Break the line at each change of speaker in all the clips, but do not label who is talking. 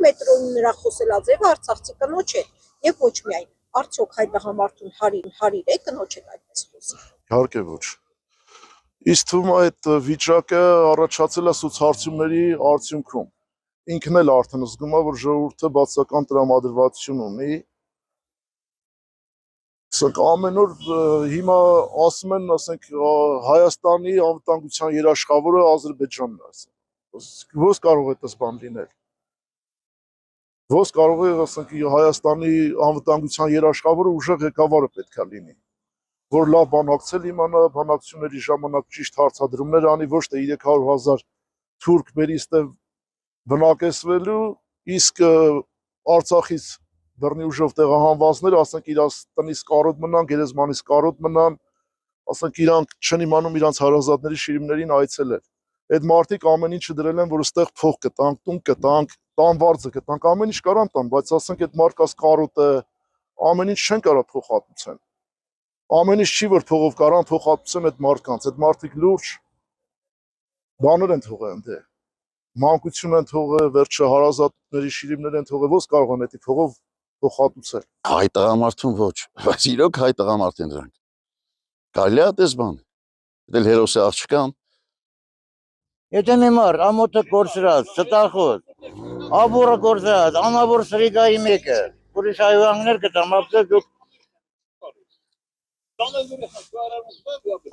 մետրոյի նրա խոսելաձևը արցախցի կնոջ է եւ ոչ միայն արդյոք հայ տղամարդուն հարիր է կնոջ հետ այդպես խոսի։
Իհարկե ոչ։ Իսկ թվում է այդ վիճակը առաջացել է սոցհարցումների արդյունքում։ Ինքն էլ արդեն զգում է, որ ժողովուրդը բացական տրամադրվածություն ունի։ Ասենք ամեն օր հիմա ասում են, ասենք Հայաստանի անվտանգության երաշխավորը Ադրբեջանն է, ասենք։ Ո՞ս կարող է այդպես բան լինել։ Ո՞ս կարող է, ասենք, Հայաստանի անվտանգության երաշխավորը ուժեղ ղեկավարը պետք է լինի, որ լավ բանակցել իմանա, բանակցությունների ժամանակ ճիշտ հարցադրումներ անի, ոչ թե 300,000 թուրք բերի ստեղ բնակեցվելու, իսկ Արցախից բռնի ուժով տեղահանվածներ, ասենք իրաց տնից կարոտ մնան, գերեզմանից կարոտ մնան, ասենք իրանք չեն իմանում իրանց հարազատների շիրիմներին այցելել։ Այդ մարդիկ ամեն ինչը դրել են, որ ստեղ փող կտանք, տուն կտանք, տան վարձը կտանք, ամեն ինչ կարան տան, բայց ասենք այդ մարդկաց կարոտը, ամեն ինչ չեն կարա փոխհատուցեն։ Ամեն ինչ չի, որ փողով կարան փոխհատուցեն այդ մարդկանց, այդ մարդիկ լուրջ բաներ են թողել ընդ մանկություն են թողել, վերջը հարազատների շիրիմներ են թողել, ո՞ս կարող են այդ փողով փոխհատուցել։
Հայ տղամարդուն ոչ, բայց իրոք հայ տղամարդ են դրանք։ Կարելի է այդպես բան։ Դել հերոսի աղջկան։
Եթե մի մարդ ամոթը կորցրած, ստախոս, աբուրը կորցրած, անաբուր սրիկայի մեկը, ուրիշ հայվաններ կտամ, ապսես դուք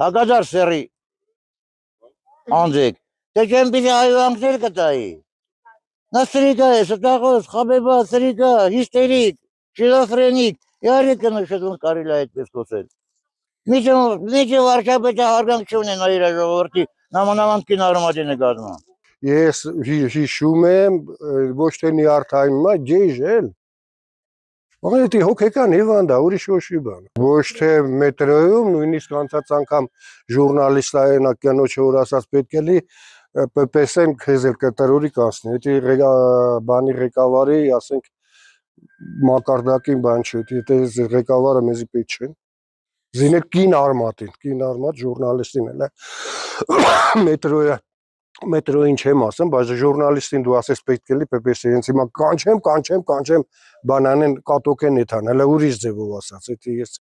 հակադար սերի անձեք, թե չեմ պիտի հայվանքներ կտայի։ Նա սրիկա է, ստախոս, խաբեբա, սրիկա, հիստերիկ, շիզոֆրենիկ, իհարիք կնշետուն կարիլ է այդպես խոսել։ Միջը վարչապետը հարգանք չունեն այր ժողովրդի, նամանամանդ կին արմատին է գազման։
Ես հիշում եմ, ոչ թե նիարդայնումա, ջեյժ էլ։ Աղետի հոգեկան հիվանդ է, ուրիշ ոչի բան։ Ոչ թե մետրոյում, նույնիսկ անցած անգամ ժուրնալիստայինա կնոջը որ ասած պետք է լի ՊՊՍ-ն քեզ էլ կտրորի կանցնի։ Դա բանի ղեկավարի, ասենք, մակարդակին բան չէ, եթե ղեկավարը մեզի պետք չէ։ Զինել կին արմատ ժուրնալիստին էլ է մետրոյին չեմ ասեմ, բայց ժուրնալիստին դու ասես պետք է լի ՊՊՍ-ի հենց հիմա կանչեմ, բանանեն կատոկեն էթան, հələ ուրիշ ձևով ասած, եթե ես